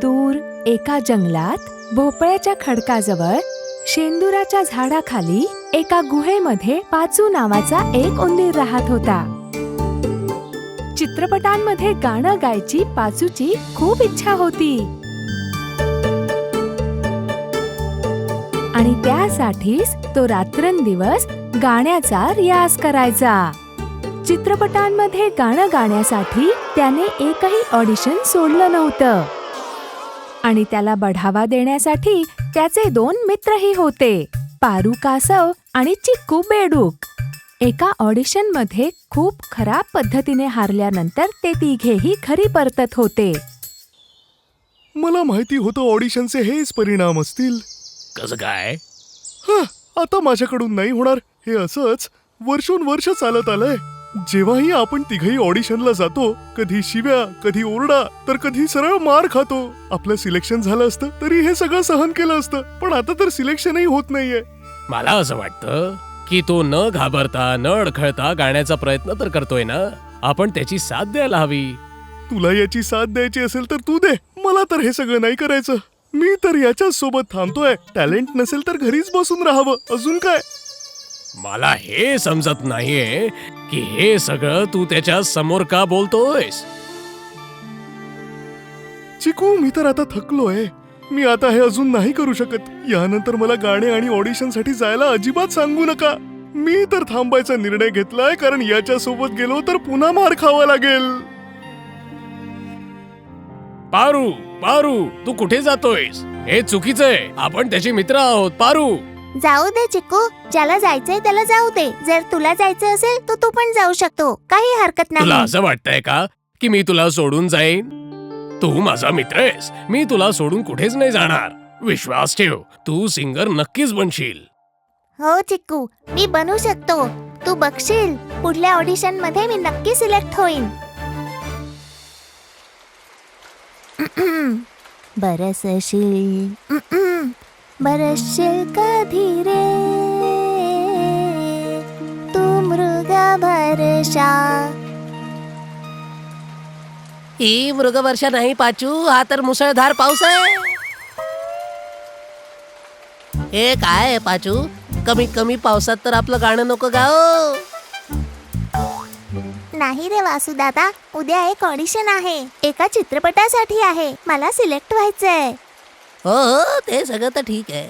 दूर एका जंगलात भोपळ्याच्या खडकाजवळ शेंदुराच्या झाडाखाली एका गुहेमध्ये पाचू नावाचा एक उंदीर राहत होता. चित्रपटांमध्ये गाणं गायची पाचूची खूप इच्छा होती आणि त्यासाठीच तो रात्रंदिवस गाण्याचा रियाज करायचा. चित्रपटांमध्ये गाणं गाण्यासाठी त्याने एकही ऑडिशन सोडलं नव्हतं आणि त्याला बढावा देण्यासाठी त्याचे 2 मित्रही होते, पारू कासव आणि चिक्कू बेडूक. एका ऑडिशनमध्ये खूप खराब पद्धतीने हारल्यानंतर ते तिघेही घरी परतत होते. मला माहिती होतं ऑडिशनचे हेच परिणाम असतील. कसं काय? आता माझ्याकडून नाही होणार. हे असंच वर्षोनवर्ष चालत आलंय. जेव्हाही आपण तिघही ऑडिशनला जातो, कधी शिव्या, कधी ओरडा, तर कधी सरळ मार खातो. आपलं सिलेक्शन झालं असतं तरी हे सगळं सहन केलं असतं, पण आता तर सिलेक्शनही होत नाहीये. मला असं वाटतं की तो न घाबरता न अडखळता गाण्याचा प्रयत्न तर करतोय ना. आपण त्याची साथ द्यायला हवी. तुला याची साथ द्यायची असेल तर तू दे. मला तर हे सगळं नाही करायचं. मी तर याच्याच सोबत थांबतोय. टॅलेंट नसेल तर घरीच बसून राहावं, अजून काय. मला हे समजत नाहीये की हे सगळं तू त्याच्या समोर का बोलतोयस. चिकू, मी तर आता थकलोय. मी आता हे अजून नाही करू शकत. यानंतर मला गाणे आणि ऑडिशनसाठी जायला अजिबात सांगू नका. मी तर थांबायचा निर्णय घेतलाय, कारण याच्या सोबत गेलो तर पुन्हा मार खावा लागेल. पारू, पारू, तू कुठे जातोयस? हे चुकीचंय. आपण त्याचे मित्र आहोत. पारू, जाऊ दे चिकू, ज्याला जायचंय त्याला जाऊ दे. जर तुला जायचं असेल तर तू पण जाऊ शकतो, काही हरकत तुला नाही. असं वाटतंय का की मी तुला सोडून जाईन? तू माझा मित्र आहेस. मी तुला सोडून कुठेच नाही जाणार. विश्वास ठेव, तू सिंगर नक्कीच बनशील. हो चिकू, मी बनू शकतो. तू बघशील, पुढल्या ऑडिशन मध्ये मी नक्की सिलेक्ट होईन. बरसशील बरसशील कधी रे तू मृगा वर्षा. ही मृगवर्षा नाही पाचू, हा तर मुसळधार पाऊस आहे. हे काय आहे पाचू, कमीत कमी पावसात तर आपलं गाणं नको गाओ. नाही रे वासू दादा, उद्या एक ऑडिशन आहे, एका चित्रपटासाठी आहे. मला सिलेक्ट व्हायचंय. हो हो, ते सगळं तर ठीक आहे,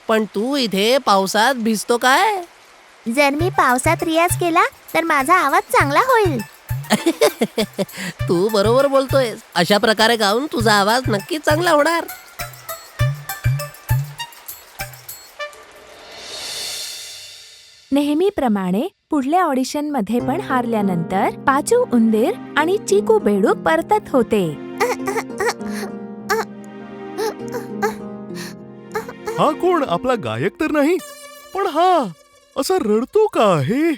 पण तू इथे पावसात भिजतो काय? जर मी पावसात रियाज केला तर माझा आवाज चांगला होईल. तू बरोबर बोलतोयस. अशा प्रकारे गाऊन तुझा आवाज नक्कीच चांगला होणार. नेहमीप्रमाणे पुढल्या ऑडिशनमध्ये पण हारल्यानंतर पाचू उंदीर आणि चिकू बेडूक परतत होते. हा कोण? आपला गायक तर नाही, पण हा असा रडतो का आहे?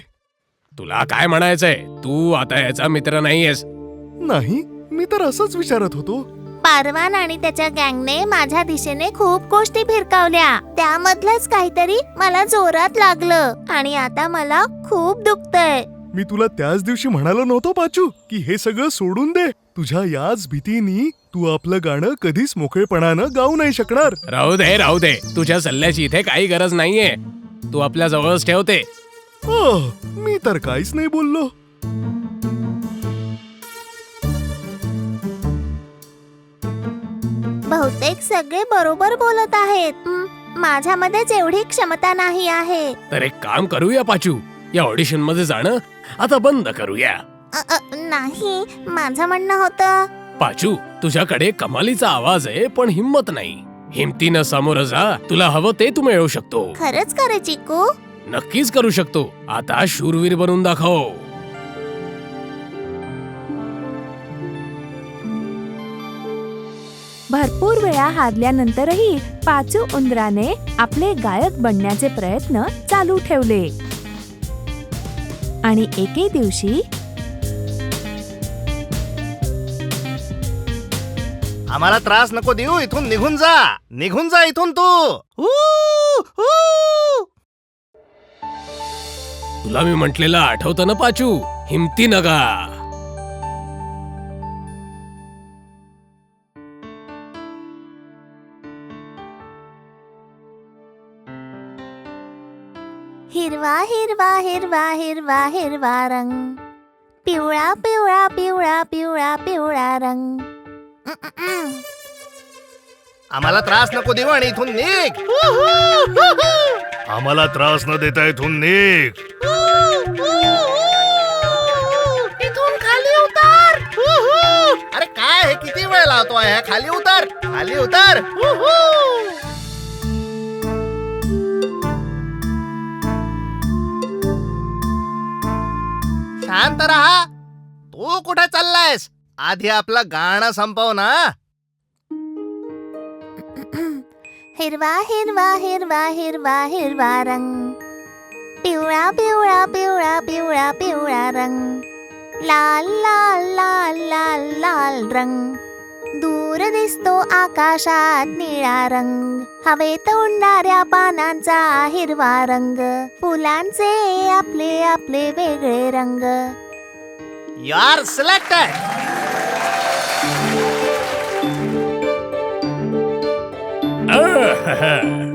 तुला काय म्हणायचंय? तू आता याचा मित्र नाहीयेस. नाही, मी तर असंच विचारत होतो. पारवान आणि त्याच्या गँगने माझ्या दिशेने खूप गोष्टी फिरकावल्या. त्यामधलंच काहीतरी मला जोरात लागलं आणि आता मला खूप दुखतंय. मी तुला त्याच दिवशी म्हणालो नव्हतो पाचू की हे सगळं सोडून दे. तुझ्या याच भीतीनी तू आपलं गाणं कधीच मोकळेपणानं गाऊ नाही शकणार. राहू दे, राहू दे. तुझ्या सल्ल्याची इथे काही गरज नाहीये. तू आपल्या जवळच ठेवते. मी तर काहीच नाही बोललो. बहुतेक सगळे बरोबर बोलत आहेत. माझ्यामध्येच एवढी क्षमता नाही आहे. तर एक काम करूया पाचू, या ऑडिशन मध्ये जाणं आता बंद करूया. नाही, माझं म्हणणं होतं. पाचू, तुझ्याकडे कमालीचा आवाज आहे, पण हिम्मत नाही. हिमतीनं सामोरं जा. तुला हवं ते तू मिळवू शकतो. खरंच करे चिकू? नक्कीच करू शकतो. आता शूरवीर बनून दाखव. भरपूर वेळा हारल्यानंतरही पाचू उंदराने आपले गायक बनण्याचे प्रयत्न चालू ठेवले आणि एके दिवशी आम्हाला त्रास नको देऊ, इथून निघून जा. निघून जा इथून तू. तुला मी म्हटलेलं आठवतं ना पाचू? हिमती नका. हिरवा हिरवा हिरवा हिरवा हिरवा रंग, पिवळा पिवळा पिवळा पिवळा पिवळा रंग. आम्हाला त्रास नको देऊ आणि इथून निघ. आम्हाला त्रास न देता इथून निघ. इथून खाली उतार. अरे काय हे किती वेळ लावतोय? खाली उतर, खाली उतर. शांत रहा. तू कुठे चाललायस? आधी आपलं गाणं संपव ना. हिरवा हिरवा हिरवा हिरवा हिरवा रंग, पिवळा पिवळा पिवळा पिवळा पिवळा रंग, लाल लाल लाल लाल लाल रंग. दूर दिसतो आकाशात निळा रंग, हवेत उडणाऱ्या पानांचा हिरवा रंग, फुलांचे आपले आपले वेगळे रंग. You are selected. आह,